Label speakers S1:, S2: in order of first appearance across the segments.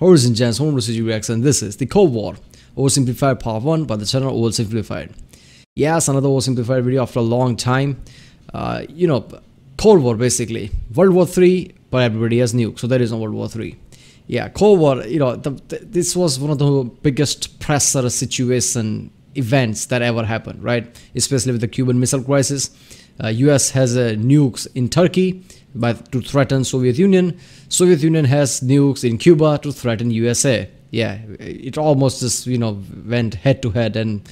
S1: Horizon Gens, home to CGX, and this is the Cold War Oversimplified Part 1 by the channel Oversimplified. Yes, another oversimplified video after a long time. Cold War basically. World War 3, but everybody has nukes, so there is no World War 3. Yeah, Cold War, this was one of the biggest pressure situation events that ever happened, right? Especially with the Cuban Missile Crisis. US has nukes in Turkey to threaten Soviet Union. Soviet Union has nukes in Cuba to threaten USA. Yeah, it almost just went head to head and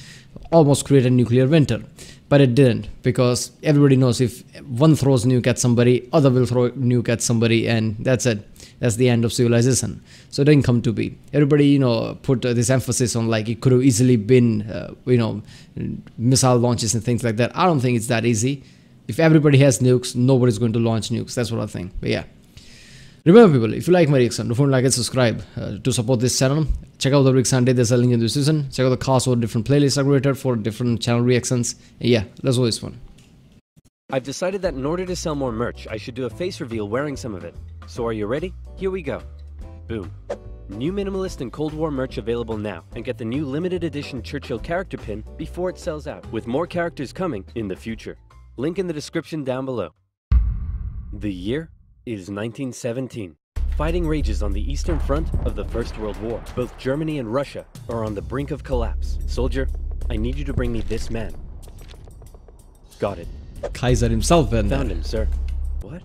S1: almost created a nuclear winter, but it didn't, because everybody knows if one throws nuke at somebody, other will throw nuke at somebody, and that's it. That's the end of civilization. So it didn't come to be. Everybody put this emphasis on like it could have easily been missile launches and things like that. I don't think it's that easy. If everybody has nukes, nobody's going to launch nukes. That's what I think. But yeah, remember people, if you like my reaction, don't forget to like and subscribe to support this channel. Check out the Rick Sunday, there's a link in the description. Check out the cast or different playlists I created for different channel reactions. And yeah, let's go this one.
S2: I've decided that in order to sell more merch, I should do a face reveal wearing some of it. So are you ready? Here we go. Boom. New Minimalist and Cold War merch available now, and get the new limited edition Churchill character pin before it sells out, with more characters coming in the future. Link in the description down below. The year is 1917. Fighting rages on the Eastern Front of the First World War. Both Germany and Russia are on the brink of collapse. Soldier, I need you to bring me this man. Got it.
S1: Kaiser himself then.
S2: Found him, sir. What?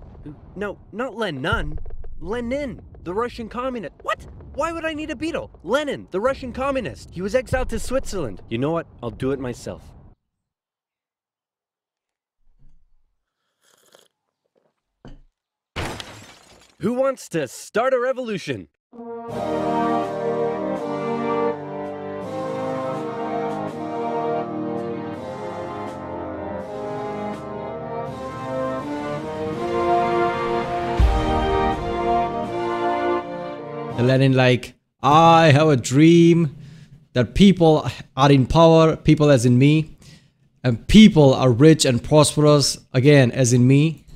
S2: No, not Lenin. Lenin, the Russian communist. What? Why would I need a beetle? Lenin, the Russian communist. He was exiled to Switzerland. You know what? I'll do it myself. Who wants to start a revolution?
S1: Lenin like, I have a dream that people are in power, people as in me, and people are rich and prosperous, again as in me.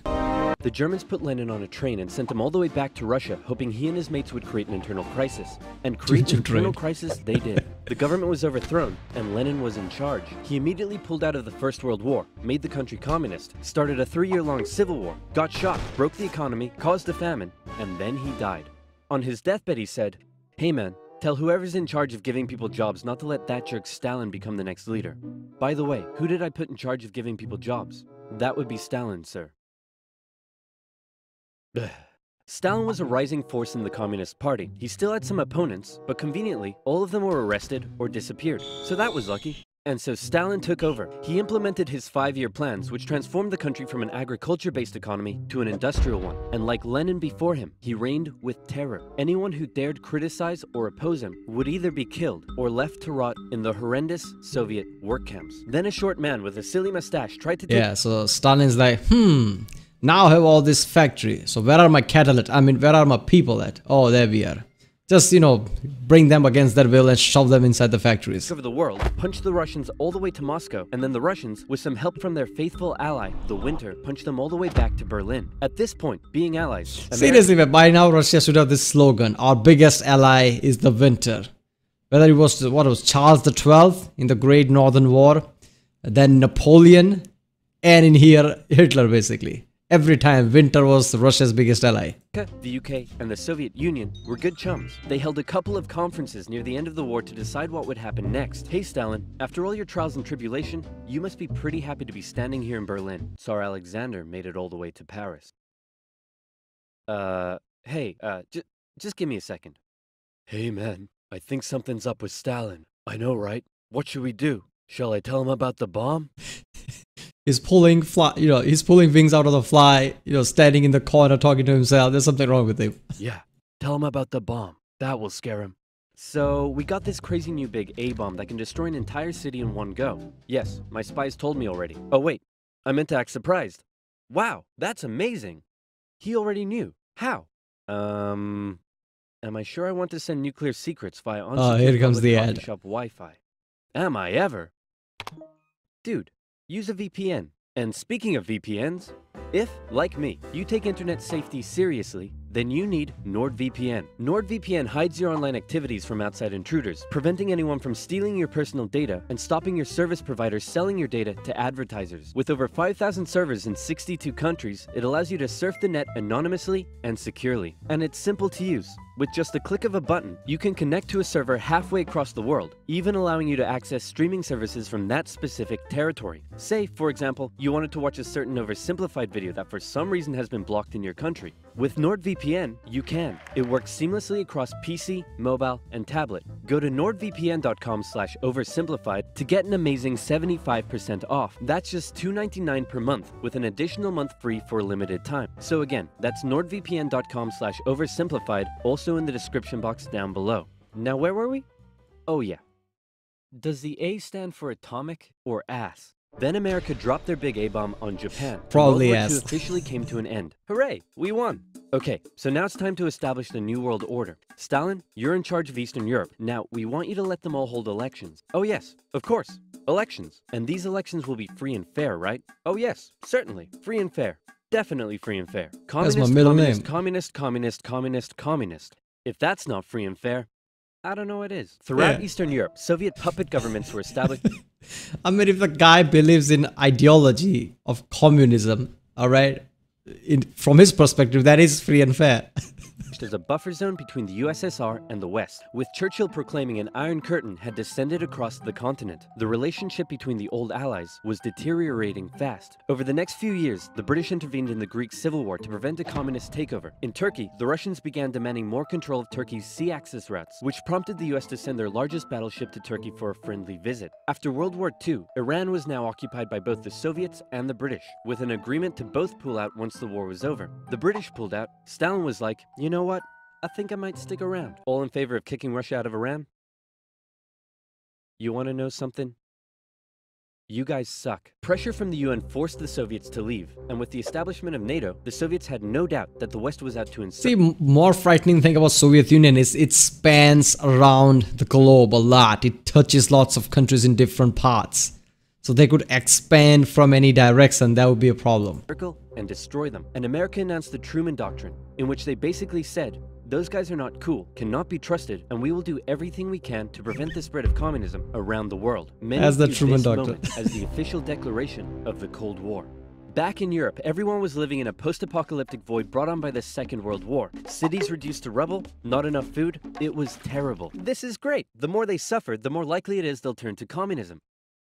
S2: The Germans put Lenin on a train and sent him all the way back to Russia, hoping he and his mates would create an internal crisis. And create an internal crisis they did. The government was overthrown, and Lenin was in charge. He immediately pulled out of the First World War, made the country communist, started a 3-year-long civil war, got shot, broke the economy, caused a famine, and then he died. On his deathbed he said, "Hey man, tell whoever's in charge of giving people jobs not to let that jerk Stalin become the next leader. By the way, who did I put in charge of giving people jobs? That would be Stalin, sir." Stalin was a rising force in the Communist Party. He still had some opponents, but conveniently, all of them were arrested or disappeared. So that was lucky. And so Stalin took over. He implemented his 5-year plans, which transformed the country from an agriculture-based economy to an industrial one. And like Lenin before him, he reigned with terror. Anyone who dared criticize or oppose him would either be killed or left to rot in the horrendous Soviet work camps. Then a short man with a silly mustache tried to take...
S1: Yeah, so Stalin's like, now I have all this factory. So where are my cattle at? I mean, where are my people at? Oh, there we are. Just, bring them against their will and shove them inside the factories.
S2: Over the world, punched the Russians all the way to Moscow, and then the Russians, with some help from their faithful ally, the Winter, punched them all the way back to Berlin. At this point, being allies...
S1: Seriously, but by now Russia should have this slogan, our biggest ally is the Winter. Whether it was, Charles XII in the Great Northern War, then Napoleon, and in here, Hitler basically. Every time, Winter was Russia's biggest ally.
S2: The UK and the Soviet Union were good chums. They held a couple of conferences near the end of the war to decide what would happen next. Hey Stalin, after all your trials and tribulation, you must be pretty happy to be standing here in Berlin. Tsar Alexander made it all the way to Paris. Just give me a second. Hey man, I think something's up with Stalin. I know, right? What should we do? Shall I tell him about the bomb?
S1: He's pulling he's pulling wings out of the fly, standing in the corner talking to himself. There's something wrong with him.
S2: Yeah, tell him about the bomb. That will scare him. So, we got this crazy new big A-bomb that can destroy an entire city in one go. Yes, my spies told me already. Oh wait, I meant to act surprised. Wow, that's amazing. He already knew. How? Am I sure I want to send nuclear secrets via
S1: here comes the ad.
S2: Shop Wi-Fi? Am I ever? Dude, use a VPN. And speaking of VPNs, if, like me, you take internet safety seriously, Then you need NordVPN. NordVPN hides your online activities from outside intruders, preventing anyone from stealing your personal data and stopping your service providers selling your data to advertisers. With over 5,000 servers in 62 countries, it allows you to surf the net anonymously and securely. And it's simple to use. With just the click of a button, you can connect to a server halfway across the world, even allowing you to access streaming services from that specific territory. Say, for example, you wanted to watch a certain oversimplified video that for some reason has been blocked in your country. With NordVPN, you can. It works seamlessly across PC, mobile, and tablet. Go to nordvpn.com/oversimplified to get an amazing 75% off. That's just $2.99 per month, with an additional month free for a limited time. So again, that's nordvpn.com/oversimplified, also in the description box down below. Now where were we? Oh yeah. Does the A stand for atomic or ass? Then America dropped their big A-bomb on Japan.
S1: Probably
S2: World War
S1: ass.
S2: II officially came to an end. Hooray, we won! Okay, so now it's time to establish the New World Order. Stalin, you're in charge of Eastern Europe. Now, we want you to let them all hold elections. Oh yes, of course, elections. And these elections will be free and fair, right? Oh yes, certainly, free and fair. Definitely free and fair. Communist,
S1: That's my middle
S2: communist,
S1: name.
S2: communist, communist, communist, communist. If that's not free and fair, I don't know what is. Throughout
S1: Yeah.
S2: Eastern Europe, Soviet puppet governments were established.
S1: I mean, if the guy believes in ideology of communism, all right, from his perspective, that is free and fair.
S2: As a buffer zone between the USSR and the West, with Churchill proclaiming an Iron Curtain had descended across the continent. The relationship between the old allies was deteriorating fast. Over the next few years, the British intervened in the Greek Civil War to prevent a communist takeover. In Turkey, the Russians began demanding more control of Turkey's sea access routes, which prompted the US to send their largest battleship to Turkey for a friendly visit. After World War II, Iran was now occupied by both the Soviets and the British, with an agreement to both pull out once the war was over. The British pulled out. Stalin was like, you know what? I think I might stick around. All in favor of kicking Russia out of Iran? You want to know something? You guys suck. Pressure from the UN forced the Soviets to leave, and with the establishment of NATO, the Soviets had no doubt that the West was out to insert.
S1: See, more frightening thing about Soviet Union is it spans around the globe a lot. It touches lots of countries in different parts. So they could expand from any direction. That would be a problem.
S2: Circle and destroy them. And America announced the Truman Doctrine, in which they basically said, those guys are not cool, cannot be trusted, and we will do everything we can to prevent the spread of communism around the world. Many
S1: As the
S2: view
S1: Truman
S2: this
S1: Doctrine.
S2: moment as the official declaration of the Cold War. Back in Europe, everyone was living in a post-apocalyptic void brought on by the Second World War. Cities reduced to rubble, not enough food. It was terrible. This is great. The more they suffered, the more likely it is they'll turn to communism.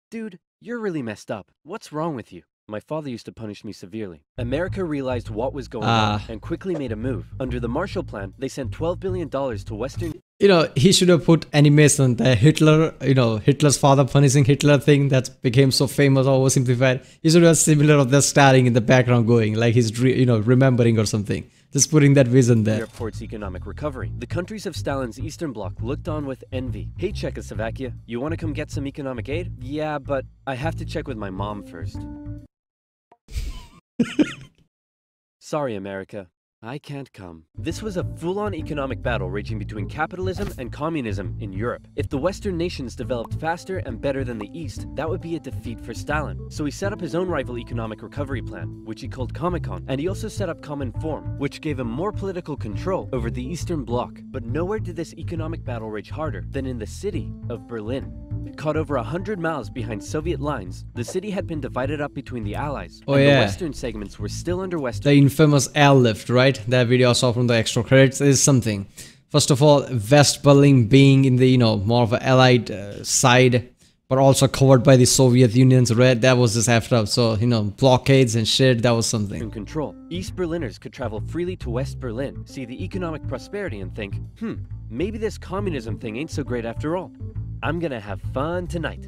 S2: Dude, you're really messed up. What's wrong with you? My father used to punish me severely. America realized what was going on and quickly made a move. Under the Marshall Plan, they sent $12 billion to Western...
S1: You know, he should have put animation. The Hitler, you know, Hitler's father punishing Hitler thing that became so famous or oversimplified. He should have similar of the starring in the background going, like he's, you know, remembering or something. Just putting that vision there.
S2: Europe for its economic recovery. The countries of Stalin's Eastern Bloc looked on with envy. Hey, Czechoslovakia, you want to come get some economic aid? Yeah, but I have to check with my mom first. Sorry, America. I can't come. This was a full-on economic battle raging between capitalism and communism in Europe. If the Western nations developed faster and better than the East, that would be a defeat for Stalin. So he set up his own rival economic recovery plan, which he called Comecon, and he also set up Cominform, which gave him more political control over the Eastern Bloc. But nowhere did this economic battle rage harder than in the city of Berlin. Caught over 100 miles behind Soviet lines, the city had been divided up between the Allies,
S1: Oh,
S2: and
S1: yeah.
S2: the Western segments were still under Western.
S1: The infamous airlift, right? That video I saw from the extra credits is something. First of all, West Berlin being in the, you know, more of an allied side, but also covered by the Soviet Union's red, that was just effed up. So, you know, blockades and shit, that was something.
S2: in control. East Berliners could travel freely to West Berlin, see the economic prosperity and think, maybe this communism thing ain't so great after all. I'm gonna have fun tonight.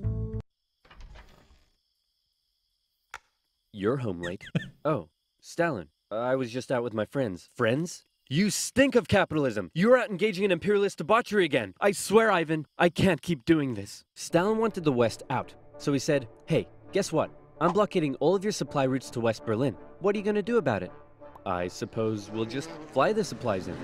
S2: You're home late. Oh, Stalin, I was just out with my friends. Friends? You stink of capitalism! You're out engaging in imperialist debauchery again! I swear, Ivan, I can't keep doing this. Stalin wanted the West out, so he said, hey, guess what? I'm blockading all of your supply routes to West Berlin. What are you gonna do about it? I suppose we'll just fly the supplies in.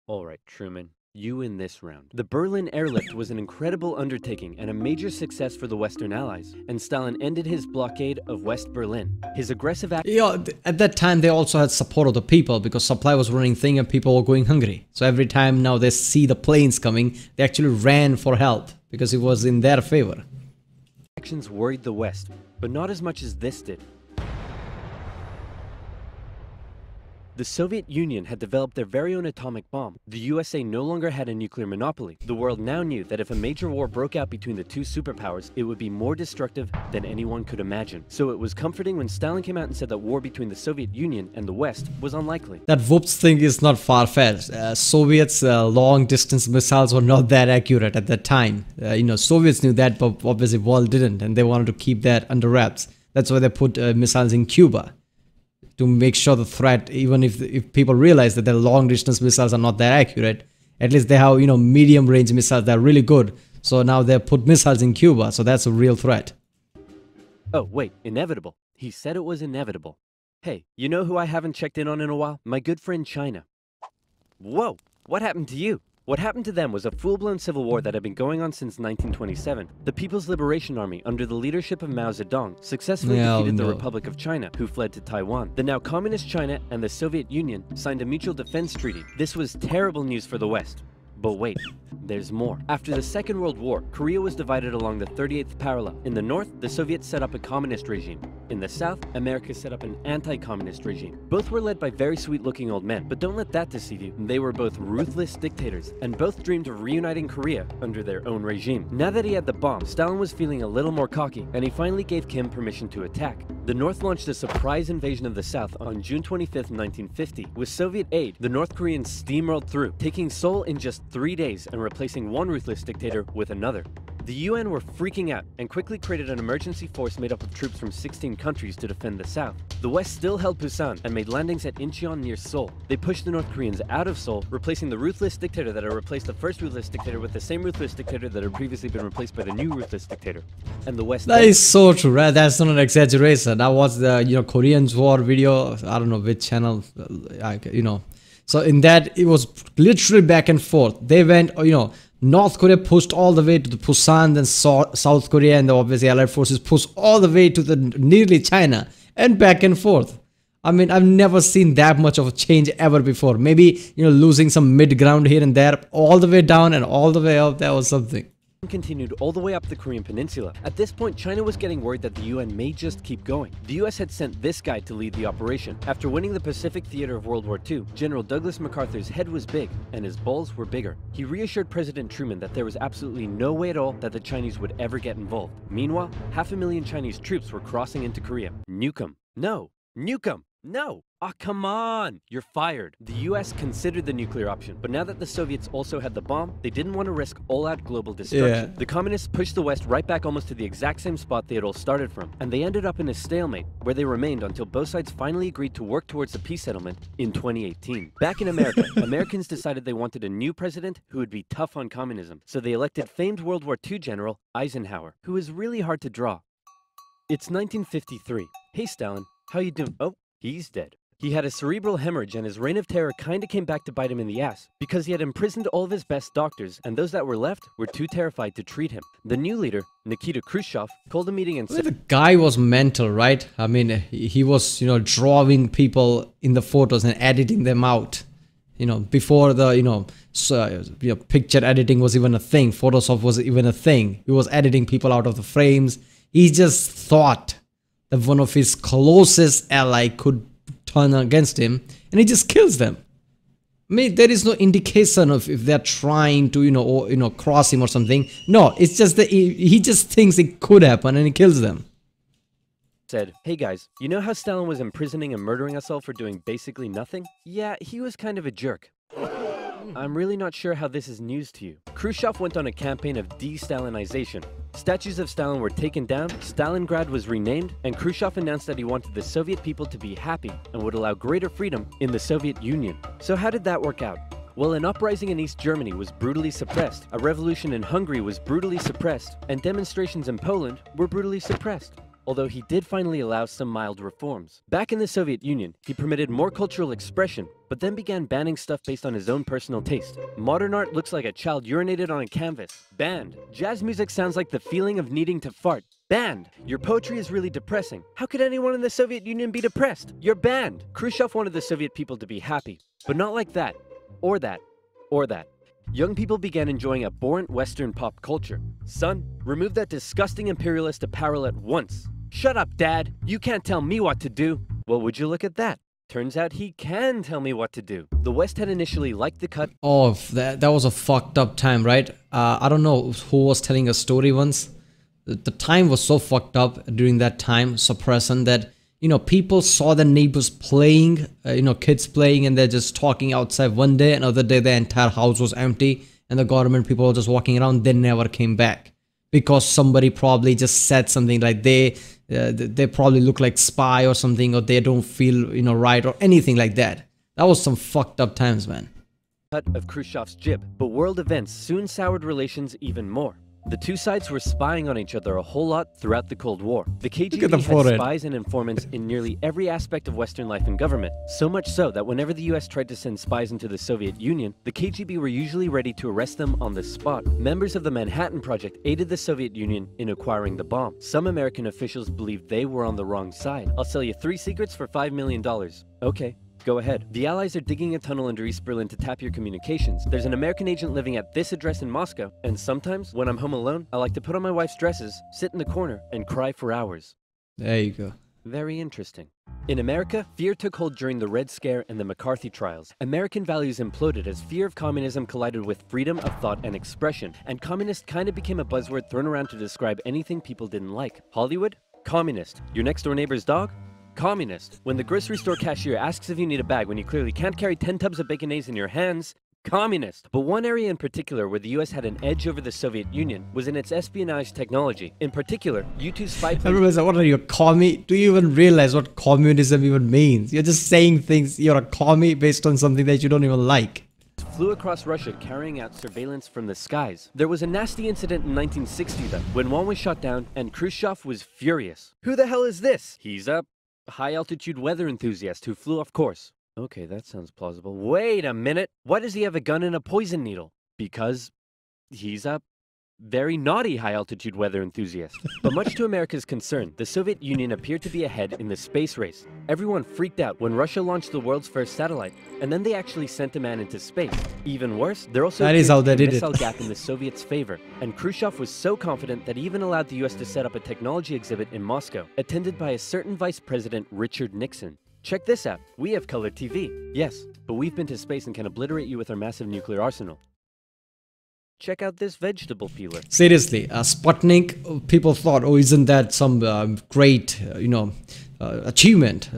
S2: All right, Truman, You win this round. The Berlin airlift was an incredible undertaking and a major success for the Western Allies, and Stalin ended his blockade of West Berlin. His aggressive act—
S1: Yeah, at that time they also had support of the people because supply was running thin and people were going hungry. So every time now they see the planes coming, they actually ran for help because it was in their favor.
S2: actions worried the West, but not as much as this did. The Soviet Union had developed their very own atomic bomb. The USA no longer had a nuclear monopoly. The world now knew that if a major war broke out between the two superpowers, it would be more destructive than anyone could imagine. So it was comforting when Stalin came out and said that war between the Soviet Union and the West was unlikely.
S1: That whoops thing is not far-fetched. Soviets' long-distance missiles were not that accurate at that time. Soviets knew that, but obviously world didn't, and they wanted to keep that under wraps. That's why they put missiles in Cuba, to make sure the threat, even if people realize that their long-distance missiles are not that accurate, at least they have, medium-range missiles that are really good. So now they put missiles in Cuba, so that's a real threat.
S2: Oh, wait, inevitable. He said it was inevitable. Hey, you know who I haven't checked in on in a while? My good friend China. Whoa, what happened to you? What happened to them was a full-blown civil war that had been going on since 1927. The People's Liberation Army, under the leadership of Mao Zedong, successfully defeated the Republic of China, who fled to Taiwan. The now communist China and the Soviet Union signed a mutual defense treaty. This was terrible news for the West. But wait, there's more. After the Second World War, Korea was divided along the 38th parallel. In the north, the Soviets set up a communist regime. In the south, America set up an anti-communist regime. Both were led by very sweet-looking old men, but don't let that deceive you. They were both ruthless dictators, and both dreamed of reuniting Korea under their own regime. Now that he had the bomb, Stalin was feeling a little more cocky, and he finally gave Kim permission to attack. The North launched a surprise invasion of the South on June 25, 1950. With Soviet aid, the North Koreans steamrolled through, taking Seoul in just 3 days and replacing one ruthless dictator with another. The UN were freaking out and quickly created an emergency force made up of troops from 16 countries to defend the South. The West still held Busan and made landings at Incheon near Seoul. They pushed the North Koreans out of Seoul, replacing the ruthless dictator that had replaced the first ruthless dictator with the same ruthless dictator that had previously been replaced by the new ruthless dictator. And the West—
S1: That is so true, right? That's not an exaggeration. I watched the Korean War video. I don't know which channel, So in that, it was literally back and forth. They went, North Korea pushed all the way to the Busan, then South Korea and the obviously Allied forces pushed all the way to the nearly China, and back and forth. I mean, I've never seen that much of a change ever before. Maybe, losing some mid-ground here and there, all the way down and all the way up, that was something.
S2: Continued all the way up the Korean peninsula. At this point, China was getting worried that the UN may just keep going. The US had sent this guy to lead the operation. After winning the Pacific theater of World War II, General Douglas MacArthur's head was big, and his balls were bigger. He reassured President Truman that there was absolutely no way at all that the Chinese would ever get involved. Meanwhile, 500,000 Chinese troops were crossing into Korea. Nuke 'em. No. Nuke 'em. No! Ah, come on! You're fired. The US considered the nuclear option, but now that the Soviets also had the bomb, they didn't want to risk all-out global destruction. The communists pushed the West right back almost to the exact same spot they had all started from, and they ended up in a stalemate, where they remained until both sides finally agreed to work towards a peace settlement in 2018. Back in America, Americans decided they wanted a new president who would be tough on communism, so they elected famed World War II General Eisenhower, who was really hard to draw. It's 1953. Hey Stalin, how you doing? Oh, he's dead. He had a cerebral hemorrhage and his reign of terror kinda came back to bite him in the ass, because he had imprisoned all of his best doctors, and those that were left were too terrified to treat him. The new leader, Nikita Khrushchev, called a meeting and said—
S1: The guy was mental, right? I mean, he was, drawing people in the photos and editing them out. Before the, picture editing was even a thing, Photoshop was even a thing. He was editing people out of the frames. He just thought that one of his closest ally could turn against him, and he just kills them. I mean, there is no indication of if they're trying to, cross him or something. No, it's just that he just thinks it could happen, and he kills them.
S2: Said, hey guys, you know how Stalin was imprisoning and murdering us all for doing basically nothing? Yeah, he was kind of a jerk. I'm really not sure how this is news to you. Khrushchev went on a campaign of de-Stalinization. Statues of Stalin were taken down, Stalingrad was renamed, and Khrushchev announced that he wanted the Soviet people to be happy and would allow greater freedom in the Soviet Union. So how did that work out? Well, an uprising in East Germany was brutally suppressed, a revolution in Hungary was brutally suppressed, and demonstrations in Poland were brutally suppressed. although he did finally allow some mild reforms. Back in the Soviet Union, he permitted more cultural expression, but then began banning stuff based on his own personal taste. Modern art looks like a child urinated on a canvas. Banned. Jazz music sounds like the feeling of needing to fart. Banned. Your poetry is really depressing. How could anyone in the Soviet Union be depressed? You're banned. Khrushchev wanted the Soviet people to be happy, but not like that, or that, or that. Young people began enjoying abhorrent Western pop culture. Son, remove that disgusting imperialist apparel at once. Shut up, Dad. You can't tell me what to do. Well, would you look at that? Turns out he can tell me what to do. The West had initially liked the cut.
S1: Oh, that was a fucked up time, right? I don't know who was telling a story once. The time was so fucked up during that time, suppressant, that people saw their neighbors playing, kids playing, and they're just talking outside one day, another day the entire house was empty, and the government people were just walking around. They never came back because somebody probably just said something like they probably look like spy or something, or they don't feel right, or anything like that. That was some fucked up times, man.
S2: Cut of Khrushchev's jib, but world events soon soured relations even more. The two sides were spying on each other a whole lot throughout the Cold War. The KGB had spies and informants in nearly every aspect of Western life and government, so much so that whenever the US tried to send spies into the Soviet Union, the KGB were usually ready to arrest them on the spot. Members of the Manhattan Project aided the Soviet Union in acquiring the bomb. Some American officials believed they were on the wrong side. I'll sell you 3 secrets for $5 million. Okay. Go ahead. The Allies are digging a tunnel under East Berlin to tap your communications. There's an American agent living at this address in Moscow, and sometimes, when I'm home alone, I like to put on my wife's dresses, sit in the corner, and cry for hours.
S1: There you go.
S2: Very interesting. In America, fear took hold during the Red Scare and the McCarthy trials. American values imploded as fear of communism collided with freedom of thought and expression, and communist kind of became a buzzword thrown around to describe anything people didn't like. Hollywood? Communist. Your next door neighbor's dog? Communist. When the grocery store cashier asks if you need a bag when you clearly can't carry 10 tubs of Baconaise in your hands, communist. But one area in particular where the US had an edge over the Soviet Union was in its espionage technology. In particular, U-2 spy planes.
S1: What are you, a commie? Do you even realize what communism even means? You're just saying things, you're a commie based on something that you don't even like.
S2: Flew across Russia carrying out surveillance from the skies. There was a nasty incident in 1960 though, when one was shot down and Khrushchev was furious. Who the hell is this? He's a high-altitude weather enthusiast who flew off course. Okay, that sounds plausible. Wait a minute! Why does he have a gun and a poison needle? Because he's a very naughty high-altitude weather enthusiast. But much to America's concern, the Soviet Union appeared to be ahead in the space race. Everyone freaked out when Russia launched the world's first satellite, and then they actually sent a man into space. Even worse, there also
S1: appeared to be a
S2: missile gap in the Soviets' favor, and Khrushchev was so confident that he even allowed the US to set up a technology exhibit in Moscow, attended by a certain Vice President Richard Nixon. Check this out. We have color TV. Yes, but we've been to space and can obliterate you with our massive nuclear arsenal. Check out this vegetable peeler.
S1: Seriously, Sputnik, people thought, oh, isn't that some great, achievement,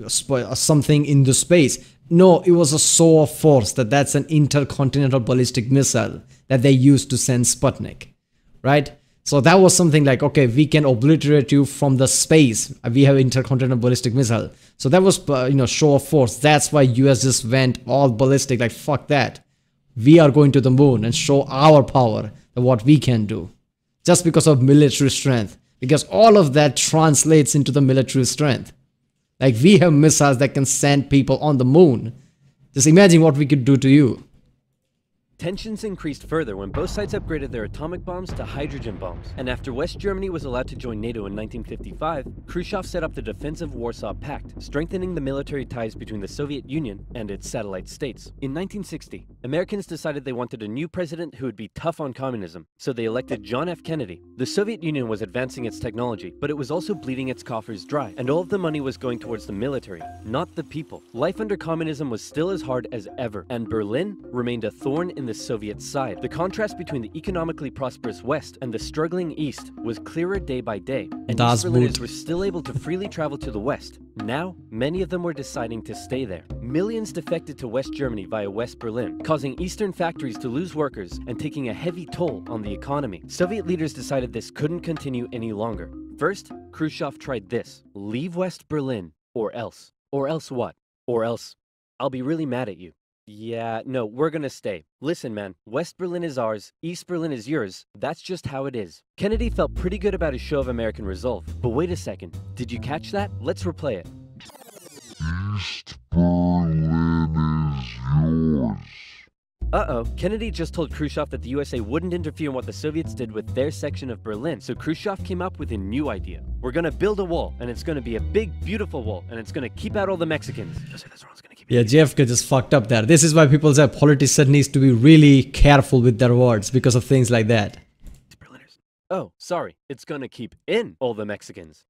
S1: something in the space? No, it was a show of force. That's an intercontinental ballistic missile that they used to send Sputnik, right? So that was something like, okay, we can obliterate you from the space. We have intercontinental ballistic missile. So that was, show of force. That's why US just went all ballistic, like, fuck that. We are going to the moon and show our power and what we can do. Just because of military strength. Because all of that translates into the military strength. Like, we have missiles that can send people on the moon. Just imagine what we could do to you.
S2: Tensions increased further when both sides upgraded their atomic bombs to hydrogen bombs. And after West Germany was allowed to join NATO in 1955, Khrushchev set up the Defensive Warsaw Pact, strengthening the military ties between the Soviet Union and its satellite states. In 1960, Americans decided they wanted a new president who would be tough on communism, so they elected John F. Kennedy. The Soviet Union was advancing its technology, but it was also bleeding its coffers dry, and all of the money was going towards the military, not the people. Life under communism was still as hard as ever, and Berlin remained a thorn in the Soviet side. The contrast between the economically prosperous West and the struggling East was clearer day by day, and East Berliners were still able to freely travel to the West. Now, many of them were deciding to stay there. Millions defected to West Germany via West Berlin, causing Eastern factories to lose workers and taking a heavy toll on the economy. Soviet leaders decided this couldn't continue any longer. First, Khrushchev tried this: leave West Berlin, or else. Or else what? Or else, I'll be really mad at you. Yeah, no, we're gonna stay. Listen, man, West Berlin is ours, East Berlin is yours. That's just how it is. Kennedy felt pretty good about his show of American resolve. But wait a second, did you catch that? Let's replay it.
S3: East Berlin is yours.
S2: Uh-oh, Kennedy just told Khrushchev that the USA wouldn't interfere in what the Soviets did with their section of Berlin, so Khrushchev came up with a new idea. We're gonna build a wall, and it's gonna be a big, beautiful wall, and it's gonna keep out all the Mexicans.
S1: Yeah, JFK just fucked up there. This is why people say politicians needs to be really careful with their words because of things like that.
S2: Oh, sorry, it's gonna keep in all the Mexicans.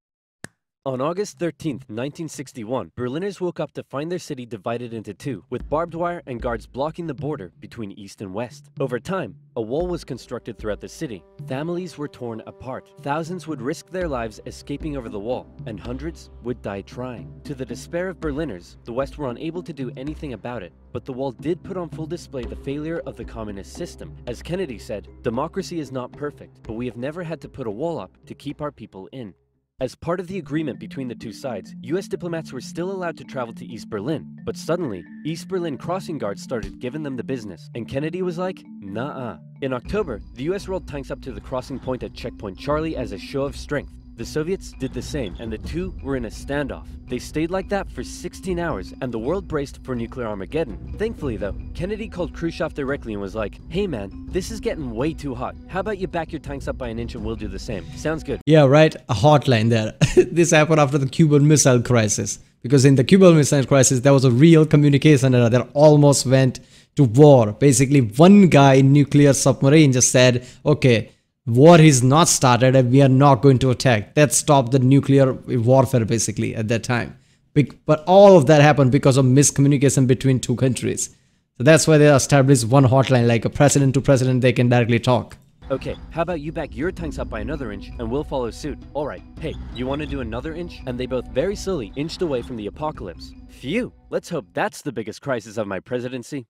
S2: On August 13th, 1961, Berliners woke up to find their city divided into two, with barbed wire and guards blocking the border between East and West. Over time, a wall was constructed throughout the city. Families were torn apart. Thousands would risk their lives escaping over the wall, and hundreds would die trying. To the despair of Berliners, the West were unable to do anything about it. But the wall did put on full display the failure of the communist system. As Kennedy said, democracy is not perfect, but we have never had to put a wall up to keep our people in. As part of the agreement between the two sides, US diplomats were still allowed to travel to East Berlin, but suddenly, East Berlin crossing guards started giving them the business, and Kennedy was like, nah-uh. In October, the US rolled tanks up to the crossing point at Checkpoint Charlie as a show of strength. The Soviets did the same, and the two were in a standoff. They stayed like that for 16 hours, and the world braced for nuclear Armageddon. Thankfully though, Kennedy called Khrushchev directly and was like, hey man, this is getting way too hot. How about you back your tanks up by an inch and we'll do the same? Sounds good.
S1: Yeah, right. A hotline there. This happened after the Cuban Missile Crisis. Because in the Cuban Missile Crisis, there was a real communication error that almost went to war. Basically, one guy in nuclear submarine just said, okay, war is not started and we are not going to attack. That stopped the nuclear warfare basically at that time. But all of that happened because of miscommunication between two countries. So that's why they established one hotline, like a president to president, they can directly talk.
S2: Okay, how about you back your tanks up by another inch and we'll follow suit. Alright, hey, you want to do another inch? And they both very slowly inched away from the apocalypse. Phew, let's hope that's the biggest crisis of my presidency.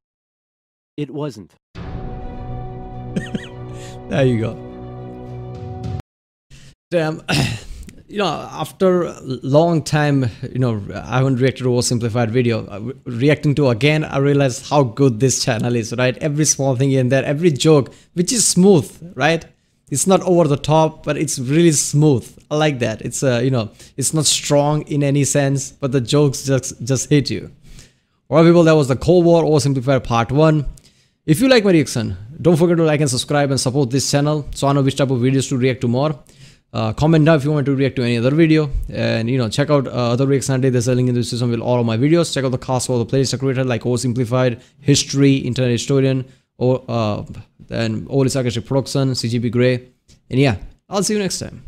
S2: It wasn't.
S1: There you go. Damn. After a long time, I haven't reacted to a oversimplified video. Reacting to again, I realized how good this channel is, right? Every small thing in there, every joke, which is smooth, right? It's not over the top, but it's really smooth. I like that. It's it's not strong in any sense, but the jokes just hit you. Alright people, that was the Cold War Oversimplified Part 1. If you like my reaction, don't forget to like and subscribe and support this channel so I know which type of videos to react to more. Comment down if you want to react to any other video, and check out other reactions I did. There's a link in the description with all of my videos. Check out the cast for the playlist I created, like Oversimplified, History, Internet Historian, or then Old Production, CGP Grey, and yeah, I'll see you next time.